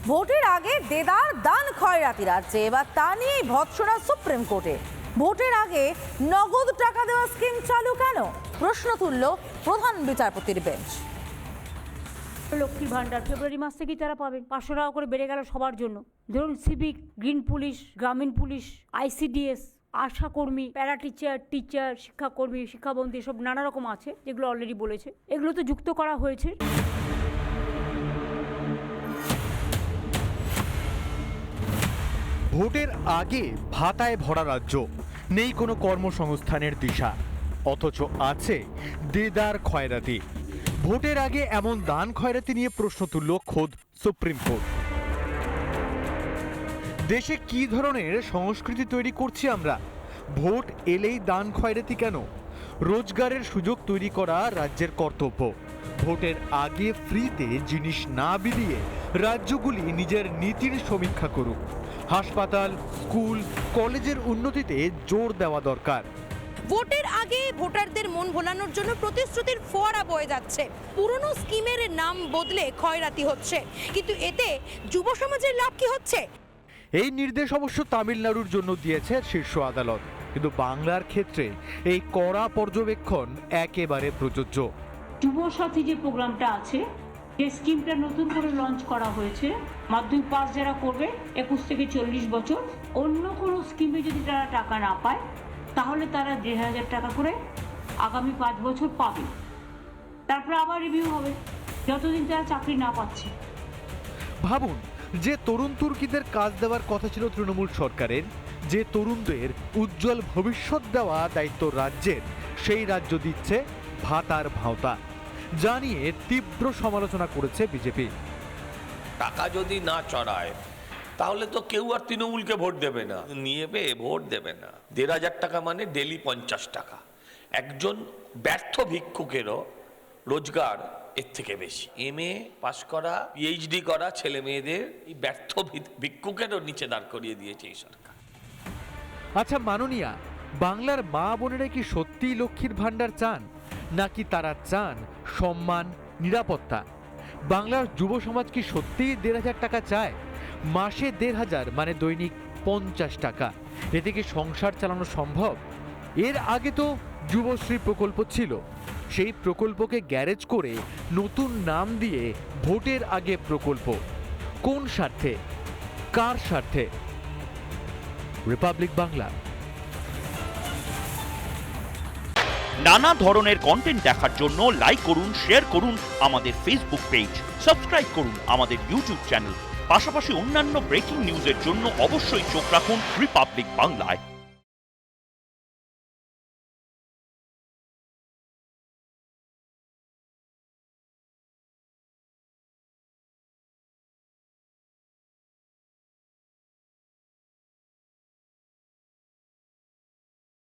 ভোটের আগে দেদার দান খয়রাতি রাজ্যে, এবার তা নিয়েই ভৎসনা সুপ্রিম কোর্টে। ভোটের আগে নগদ টাকা দেওয়া স্কিম চালু কেন, প্রশ্ন তুলল প্রধান বিচারপতির বেঞ্চ। লক্ষ্মীর ভান্ডার ফেব্রুয়ারি মাস থেকেই তারা পাবেন, 500 টাকা করে বেড়ে গেল সবার জন্য। ধরুন সিভিক, গ্রিন পুলিশ, গ্রামীণ পুলিশ, আইসিডিএস, আশা কর্মী, প্যারা টিচার, শিক্ষাকর্মী, শিক্ষাবন্ধী, সব নানা রকম আছে যেগুলো অলরেডি বলেছে, এগুলো তো যুক্ত করা হয়েছে। ভোটের আগে ভাতায় ভরা রাজ্য, নেই কোনো কর্মসংস্থানের দিশা, অথচ আছে দেদার খয়রাতি। ভোটের আগে এমন দান খয়রাতি নিয়ে প্রশ্ন তুলল খোদ সুপ্রিম কোর্ট। দেশে কি ধরনের সংস্কৃতি তৈরি করছি আমরা? ভোট এলেই দান খয়রাতি কেন? রোজগারের সুযোগ তৈরি করা রাজ্যের কর্তব্য। ভোটের আগে ফ্রিতে জিনিস না বিলিয়ে রাজ্যগুলি নিজের নীতির সমীক্ষা করুক। হাসপাতাল, স্কুল, কলেজের উন্নতিতে জোর দেওয়া দরকার। ভোটের আগে ভোটারদের মন ভোলানোর জন্য প্রতিশ্রুতির ফোয়ারা বয়ে যাচ্ছে। পুরনো স্কিমের নাম বদলে খয়রাতি হচ্ছে, কিন্তু এতে যুব সমাজের লাভ কি হচ্ছে? এই নির্দেশ অবশ্য তামিলনাড়ুর জন্য দিয়েছে শীর্ষ আদালত, কিন্তু বাংলার ক্ষেত্রে এই কড়া পর্যবেক্ষণ একেবারে প্রযোজ্য। যুব সাথী যে প্রোগ্রামটা আছে, যে স্কিমটা নতুন করে লঞ্চ করা হয়েছে, মাধ্যমিক পাস যারা করবে 21 থেকে 40 বছর, অন্য কোনো স্কিমে যদি তারা টাকা না পায় তাহলে তারা 1,500 টাকা করে আগামী 5 বছর পাবে। তারপর আবার রিভিউ হবে যতদিন তারা চাকরি না পাচ্ছে। ভাবুন, যে তরুণ তুর্কিদের কাজ দেওয়ার কথা ছিল তৃণমূল সরকারের, যে তরুণদের উজ্জ্বল ভবিষ্যৎ দেওয়া দায়িত্ব রাজ্যের, সেই রাজ্য দিচ্ছে ভাতার ভাওতা। জানিয়ে তীব্র সমালোচনা করেছে বিজেপি। টাকা যদি না চড়ায় তাহলে তো কেউ আর তৃণমূলকে ভোট দেবে না, নিয়েবে ভোট দেবে না। 1,500 টাকা মানে ডেলি 50 টাকা। একজন ব্যর্থ ভিক্ষুকেরও রোজগার এর থেকে বেশি। MA পাস করা, PhD করা ছেলে মেয়েদের এই ব্যর্থ ভিক্ষুকেরও নিচে দাঁড় করিয়ে দিয়েছে এই সরকার। আচ্ছা মাননীয়া, বাংলার মা বোনেরা কি সত্যিই লক্ষ্মীর ভান্ডার চান, নাকি তারা চান সম্মান, নিরাপত্তা? বাংলার যুব সমাজ কি সত্যিই 1,500 টাকা চায়? মাসে 1,500 মানে দৈনিক 50 টাকা। এতে কি সংসার চালানো সম্ভব? এর আগে তো যুবশ্রী প্রকল্প ছিল, সেই প্রকল্পকে গ্যারেজ করে নতুন নাম দিয়ে ভোটের আগে প্রকল্প। কোন স্বার্থে, কার স্বার্থে? রিপাবলিক বাংলা। নানা ধরনের কন্টেন্ট দেখার জন্য লাইক করুন, শেয়ার করুন আমাদের ফেসবুক পেজ, সাবস্ক্রাইব করুন আমাদের ইউটিউব চ্যানেল। পাশাপাশি অন্যান্য ব্রেকিং নিউজের জন্য অবশ্যই চোখ রাখুন রিপাবলিক বাংলায়।